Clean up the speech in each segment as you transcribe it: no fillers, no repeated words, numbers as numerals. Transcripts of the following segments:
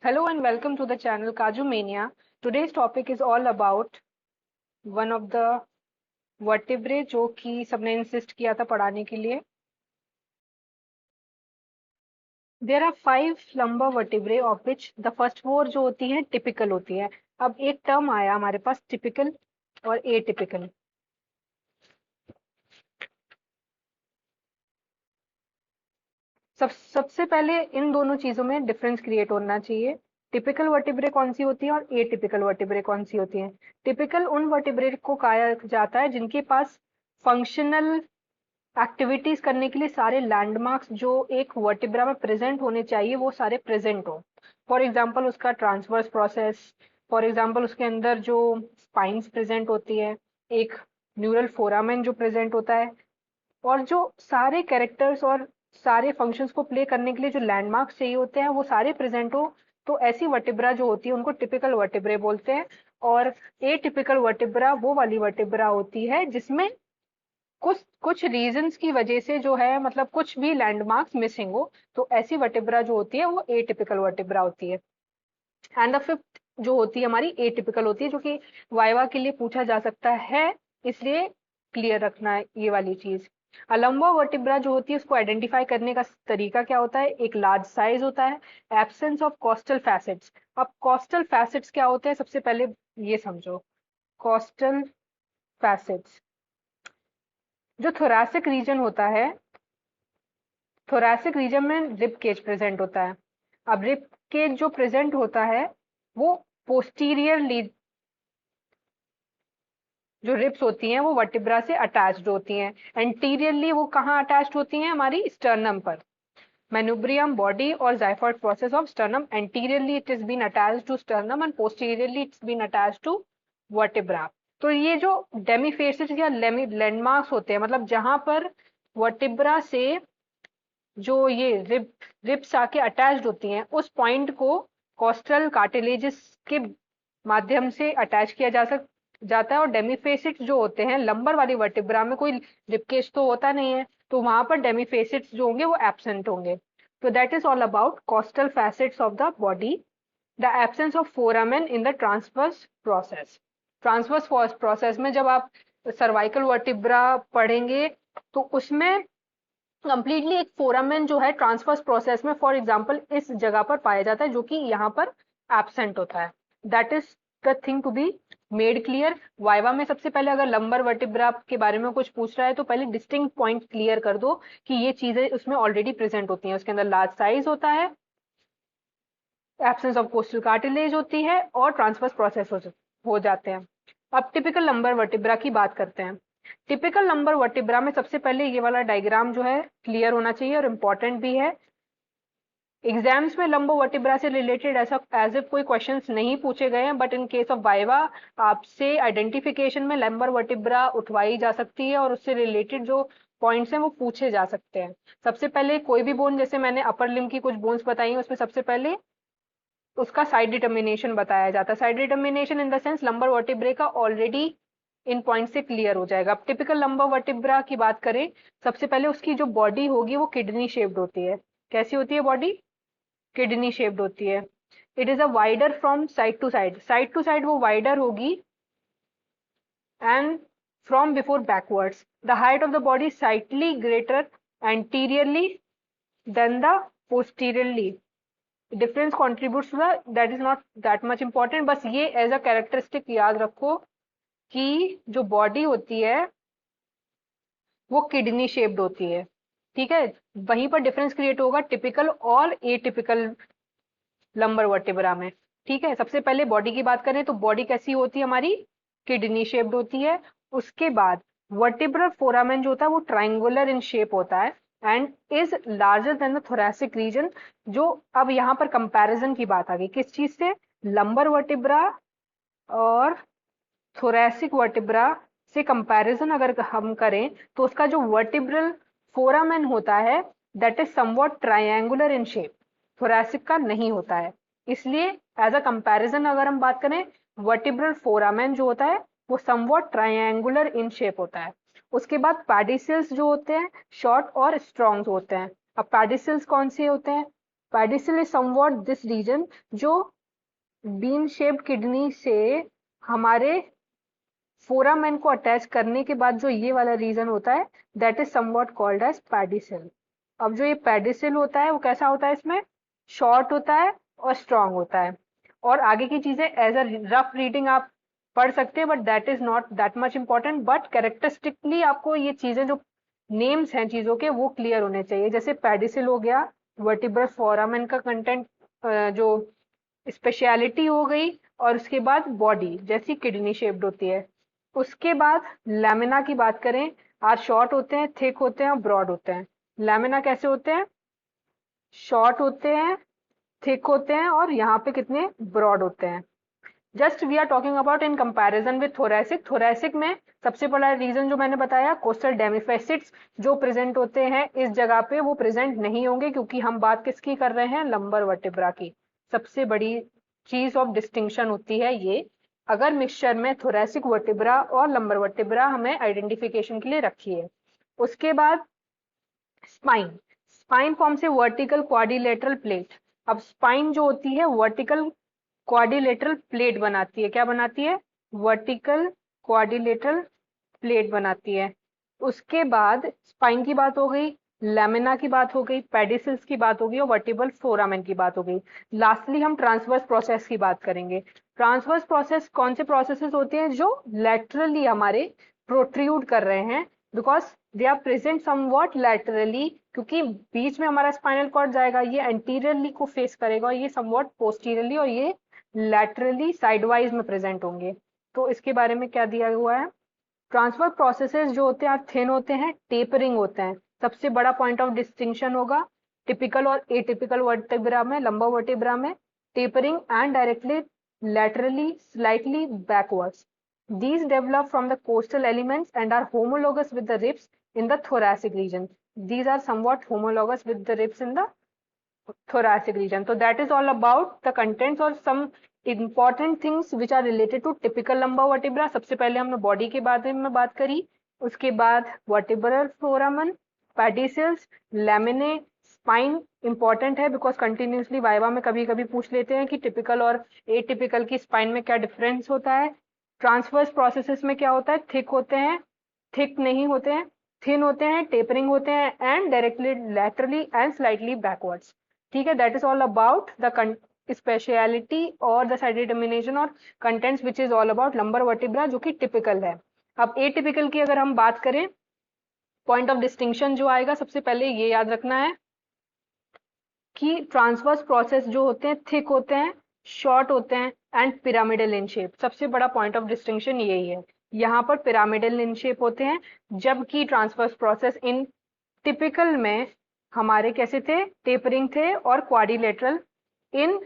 Hello and welcome to the channel Kaju Mania. Today's topic is all about one of the vertebrae जो कि सबने insist किया था पढ़ाने के लिए. There are 5 lumbar vertebrae of which the first 4 जो होती हैं typical होती है. अब एक टर्म आया हमारे पास typical और atypical. सबसे पहले इन दोनों चीजों में डिफरेंस क्रिएट होना चाहिए. टिपिकल वर्टिब्रे कौन सी होती है और एटिपिकल वर्टिब्रे कौन सी होती है. टिपिकल उन वर्टिब्रे को कहा जाता है जिनके पास फंक्शनल एक्टिविटीज करने के लिए सारे लैंडमार्क्स जो एक वर्टिब्रा में प्रेजेंट होने चाहिए वो सारे प्रेजेंट हो. फॉर एग्जांपल उसका ट्रांसवर्स प्रोसेस, फॉर एग्जांपल उसके अंदर जो स्पाइंस प्रेजेंट होती है, एक न्यूरल फोरामेन जो प्रेजेंट होता है, और जो सारे कैरेक्टर्स और सारे फंक्शंस को प्ले करने के लिए जो लैंडमार्क्स चाहिए होते हैं वो सारे प्रेजेंट हो. तो ऐसी वर्टिब्रा जो होती है उनको टिपिकल वर्टिब्रे बोलते हैं. और एटिपिकल वर्टिब्रा वो वाली वर्टिब्रा होती है जिसमें कुछ कुछ रीजंस की वजह से जो है, मतलब कुछ भी लैंडमार्क्स मिसिंग हो, तो ऐसी वर्टिब्रा जो होती है वो एटिपिकल वर्टिब्रा होती है. एंड द फिफ्थ जो होती है हमारी एटिपिकल होती है, जो कि वाइवा के लिए पूछा जा सकता है, इसलिए क्लियर रखना है ये वाली चीज. लंबा वर्टिब्रा जो होती है उसको आइडेंटिफाई करने का तरीका क्या होता है. एक लार्ज साइज होता है, एब्सेंस ऑफ कॉस्टल फैसेट्स. अब कॉस्टल फैसेट्स क्या होते हैं, सबसे पहले ये समझो. कॉस्टल फैसेट्स जो थोरैसिक रीजन होता है, थोरैसिक रीजन में रिब केज प्रेजेंट होता है. अब रिब केज जो प्रेजेंट होता है वो पोस्टीरियरली, जो रिब्स होती हैं वो वर्टिब्रा से अटैच्ड होती हैं. एंटीरियरली वो कहाँ अटैच्ड होती हैं, हमारी स्टर्नम पर. मेनुब्रियम बॉडी और xiphoid process of sternum, anteriorly it is been attached to sternum and posteriorly it's been attached to vertebra. तो ये जो डेमीफेसिस या लैंडमार्क्स होते हैं, मतलब जहां पर वर्टिब्रा से जो ये रिब्स आके अटैच्ड होती हैं, उस पॉइंट को कॉस्टल कार्टिलेजेस के माध्यम से अटैच किया जाता है. और डेमीफेसिट्स जो होते हैं लंबर वाली वर्टिब्रा में कोई रिबकेज तो होता नहीं है, तो वहां पर डेमीफेसिट्स जो होंगे वो एब्सेंट होंगे. तो that is all about costal facets of the body. The absence of foramen in the transverse process. Transverse process में जब आप सर्वाइकल वर्टिब्रा पढ़ेंगे तो उसमें कंप्लीटली एक फोरामेन जो है ट्रांसफर्स प्रोसेस में फॉर एग्जांपल इस जगह पर पाया जाता है, जो कि यहाँ पर एब्सेंट होता है. That is the thing to be made clear. Viva में सबसे पहले अगर लंबर वर्टिब्रा के बारे में कुछ पूछ रहा है तो पहले डिस्टिंक्ट पॉइंट क्लियर कर दो कि ये चीजें उसमें ऑलरेडी प्रेजेंट होती हैं. उसके अंदर लार्ज साइज होता है, एब्सेंस ऑफ कोस्टल कार्टिलेज होती है और ट्रांसफर्स प्रोसेस हो जाते हैं. अब टिपिकल लंबर वर्टिब्रा की बात करते हैं. टिपिकल लंबर वर्टिब्रा में सबसे पहले ये वाला डायग्राम जो है क्लियर होना चाहिए और इम्पोर्टेंट भी है. एग्जाम्स में लंबो वर्टिब्रा से रिलेटेड ऐसा एज इफ कोई क्वेश्चंस नहीं पूछे गए हैं, but in case of viva आपसे आइडेंटिफिकेशन में लंबर वर्टिब्रा उठवाई जा सकती है और उससे रिलेटेड जो पॉइंट्स हैं वो पूछे जा सकते हैं. सबसे पहले कोई भी बोन, जैसे मैंने अपर लिम्ब की कुछ बोन्स बताई हैं, उसमें सबसे पहले उसका साइड डिटर्मिनेशन बताया जाता है. Side determination in the sense lumbar vertebrae का ऑलरेडी इन पॉइंट से क्लियर हो जाएगा. अब टिपिकल लंबर वर्टिब्रा की बात करें, सबसे पहले उसकी जो बॉडी होगी वो किडनी शेप्ड होती है. कैसी होती है बॉडी, किडनी शेप्ड होती है. It is a wider from side to side, side to side वो वाइडर होगी and from before backwards. The height of the body slightly greater anteriorly than the posteriorly. Difference contributes to the, that is not that much important. बस ये as a characteristic याद रखो कि जो body होती है वो किडनी शेप्ड होती है. ठीक है, वहीं पर डिफरेंस क्रिएट होगा टिपिकल और एटिपिकल लंबर वर्टिब्रा में. ठीक है, सबसे पहले बॉडी की बात करें तो बॉडी कैसी होती है हमारी, किडनी शेप्ड होती है. उसके बाद वर्टिब्रल फोरामेन जो होता है वो ट्राइंगुलर इन शेप होता है and is larger than the thoracic region. जो अब यहाँ पर कंपैरिजन की बात आ गई, किस चीज से, लंबर वर्टिब्रा और थोरैसिक वर्टिब्रा से कंपैरिजन अगर हम करें तो उसका जो वर्टिब्रल फोरामेन होता है that is somewhat triangular in shape, thoracic का नहीं होता है. इसलिए एज अ कंपैरिजन अगर हम बात करें, वर्टिब्रल फोरामेन जो होता है वो समवॉट ट्रायंगुलर इन शेप होता है. उसके बाद पैडिसिल्स जो होते हैं शॉर्ट और स्ट्रॉन्ग होते हैं. अब पैडिसिल्स कौन से होते हैं, pedicle is somewhat this region जो बीन शेप्ड किडनी से हमारे फोरामेन को अटैच करने के बाद जो ये वाला रीजन होता है that is somewhat called as pedicle. अब जो ये पेडिसल होता है वो कैसा होता है, इसमें शॉर्ट होता है और स्ट्रांग होता है। और आगे की चीजें एज अ रफ रीडिंग आप पढ़ सकते हैं, but that is not that much important. But characteristically आपको ये चीजें जो नेम्स हैं चीजों के वो क्लियर होने चाहिए। जैसे पेडिसल हो गया, वर्टिब्रल फोरामेन का कंटेंट जो स्पेशलिटी हो गई, और उसके बाद बॉडी जैसी किडनी शेप्ड होती है। उसके बाद लैमिना की बात करें, आर शॉर्ट होते हैं, थिक होते हैं और ब्रॉड होते हैं। लैमिना कैसे होते हैं, शॉर्ट होते हैं, थिक होते हैं और यहाँ पे कितने ब्रॉड होते हैं। Just we are talking about in comparison with thoracic. Thoracic में सबसे बड़ा रीजन जो मैंने बताया, कोस्टल डेमिफेसिट्स जो प्रेजेंट होते हैं इस जगह पे वो प्रेजेंट नहीं होंगे, क्योंकि हम बात किसकी कर रहे हैं, लंबर वर्टिब्रा की। सबसे बड़ी चीज ऑफ डिस्टिंक्शन होती है ये, अगर मिक्सचर में थोरैसिक वर्टिब्रा और लंबर वर्टिब्रा हमें आइडेंटिफिकेशन के लिए रखी है। उसके बाद स्पाइन, स्पाइन फॉर्म से वर्टिकल क्वाड्रिलेटरल प्लेट। अब स्पाइन जो होती है वर्टिकल क्वाड्रिलेटरल प्लेट बनाती है। क्या बनाती है, वर्टिकल क्वाड्रिलेटरल प्लेट बनाती है। उसके बाद स्पाइन की बात हो गई, लैमिना की बात हो गई, पेडिसल्स की बात हो गई और वर्टिब्रल फोरामेन की बात हो गई। लास्टली हम ट्रांसवर्स प्रोसेस की बात करेंगे। ट्रांसवर्स प्रोसेस कौन से प्रोसेसेस होते हैं, जो लैटरली हमारे प्रोट्रूड कर रहे हैं, because they are present somewhat laterally, क्योंकि बीच में हमारा स्पाइनल कॉर्ड जाएगा, ये एंटीरियरली को फेस करेगा और ये समवॉट पोस्टीरियरली और ये लैटरली साइडवाइज में प्रेजेंट होंगे। तो इसके बारे में क्या दिया हुआ है, ट्रांसफर प्रोसेसेस जो होते हैं थिन होते हैं, टेपरिंग होते हैं। सबसे बड़ा पॉइंट ऑफ डिस्टिंक्शन होगा टिपिकल और एटिपिकल वर्टेब्रा में, लंबा वर्टेब्रा में tapering and directly laterally slightly backwards. These develop from the coastal elements and are homologous with the ribs in the thoracic region. These are somewhat homologous with the ribs in the thoracic region. So that is all about the contents or some important things which are related to typical lumbar vertebra. सबसे पहले हमने body के बारे में बात करी, उसके बाद वर्टिब्रल फोरामन, पेडिसल्स, लैमिने, स्पाइन इंपॉर्टेंट है बिकॉज कंटिन्यूसली वाइवा में कभी कभी पूछ लेते हैं कि टिपिकल और एटिपिकल की स्पाइन में क्या डिफरेंस होता है। ट्रांसवर्स प्रोसेसेस में क्या होता है, थिक होते हैं, थिक नहीं होते हैं, थिन होते हैं, टेपरिंग होते हैं and directly laterally and slightly backwards. ठीक है, that is all about the speciality और द साइड डिटर्मिनेशन और contents which is all about lumbar vertebra जो कि टिपिकल है। अब एटिपिकल की अगर हम बात करें, पॉइंट ऑफ डिस्टिंक्शन जो आएगा सबसे पहले ये याद रखना है कि ट्रांसवर्स प्रोसेस जो होते हैं थिक होते हैं, शॉर्ट होते हैं एंड पिरामिडल इन शेप। सबसे बड़ा पॉइंट ऑफ डिस्टिंक्शन यही है, यहाँ पर पिरामिडल इन शेप होते हैं, जबकि ट्रांसवर्स प्रोसेस इन टिपिकल में हमारे कैसे थे, टेपरिंग थे और क्वाड्रिलेटरल इन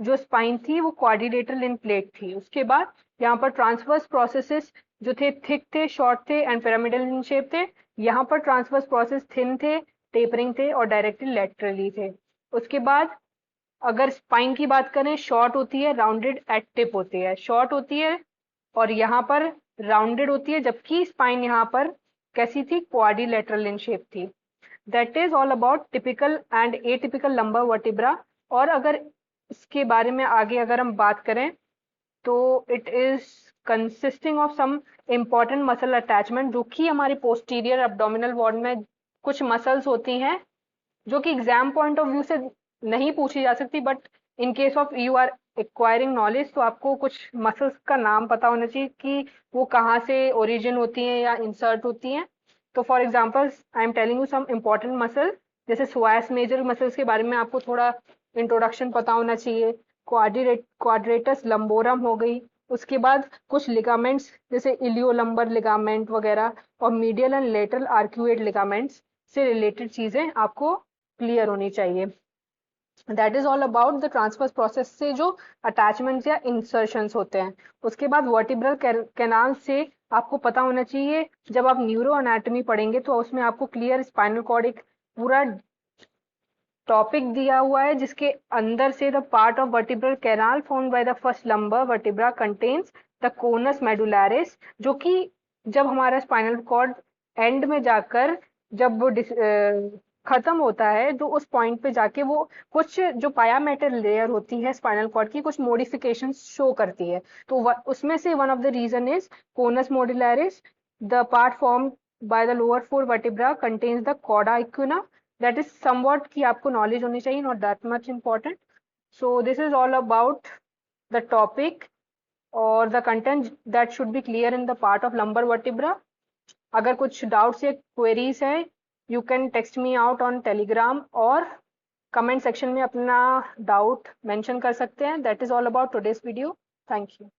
जो स्पाइन थी वो क्वाड्रिलेटरल इन प्लेट थी। उसके बाद यहाँ पर ट्रांसवर्स प्रोसेसेस जो थे थिक थे, शॉर्ट थे एंड पिरामिडल इन शेप थे। यहाँ पर ट्रांसवर्स प्रोसेस थिन थे, टेपरिंग थे और डायरेक्टली लैटरली थे। उसके बाद अगर स्पाइन की बात करें, शॉर्ट होती है, राउंडेड एट टिप होती है, शॉर्ट होती है और यहाँ पर राउंडेड होती है, जबकि स्पाइन यहाँ पर कैसी थी, क्वाड्रिलेटरल इन शेप थी। That is all about typical and atypical lumbar vertebra. और अगर इसके बारे में आगे अगर हम बात करें तो it is consisting of some important muscle attachment, जो कि हमारी पोस्टीरियर एब्डोमिनल वॉल में कुछ मसल्स होती हैं जो कि एग्जाम पॉइंट ऑफ व्यू से नहीं पूछी जा सकती, but in case of you are acquiring knowledge तो आपको कुछ मसल्स का नाम पता होना चाहिए कि वो कहाँ से ओरिजिन होती हैं या इंसर्ट होती हैं। तो for example I am telling you some important muscle, जैसे स्वास मेजर मसल्स के बारे में आपको थोड़ा इंट्रोडक्शन पता होना चाहिए। क्वाड्रेटस लंबोरम हो गई, उसके बाद कुछ लिगामेंट्स जैसे इलियोलंबर लिगामेंट वगैरह और medial and lateral arcuate ligaments से रिलेटेड चीजें आपको क्लियर होनी चाहिए। That is all about the transfer process से जो अटैचमेंट्स या इंसर्शंस होते हैं। उसके बाद वर्टिब्रल कैनाल से आपको पता होना चाहिए, जब आप न्यूरो एनाटॉमी पढ़ेंगे तो उसमें आपको क्लियर स्पाइनल कॉर्ड एक पूरा टॉपिक दिया हुआ है, जिसके अंदर से the part of vertebral canal formed by the first lumbar vertebra contains the conus medullaris, जो कि जब हमारा स्पाइनल कॉर्ड एंड में जाकर जब वो खत्म होता है, जो उस पॉइंट पे जाके वो कुछ जो पायामेटर लेयर होती है स्पाइनल कॉर्ड की कुछ मॉडिफिकेशन शो करती है। तो उसमें से one of the region is conus medullaris, the part form by the lower four vertebra contains the cauda equina. That is somewhat की आपको नॉलेज होनी चाहिए, not that much important. So this is all about the topic और the content that should be clear in the part of lumbar vertebra. अगर कुछ doubts या queries हैं, you can text me out on Telegram और comment section में अपना doubt mention कर सकते हैं। That is all about today's video. Thank you.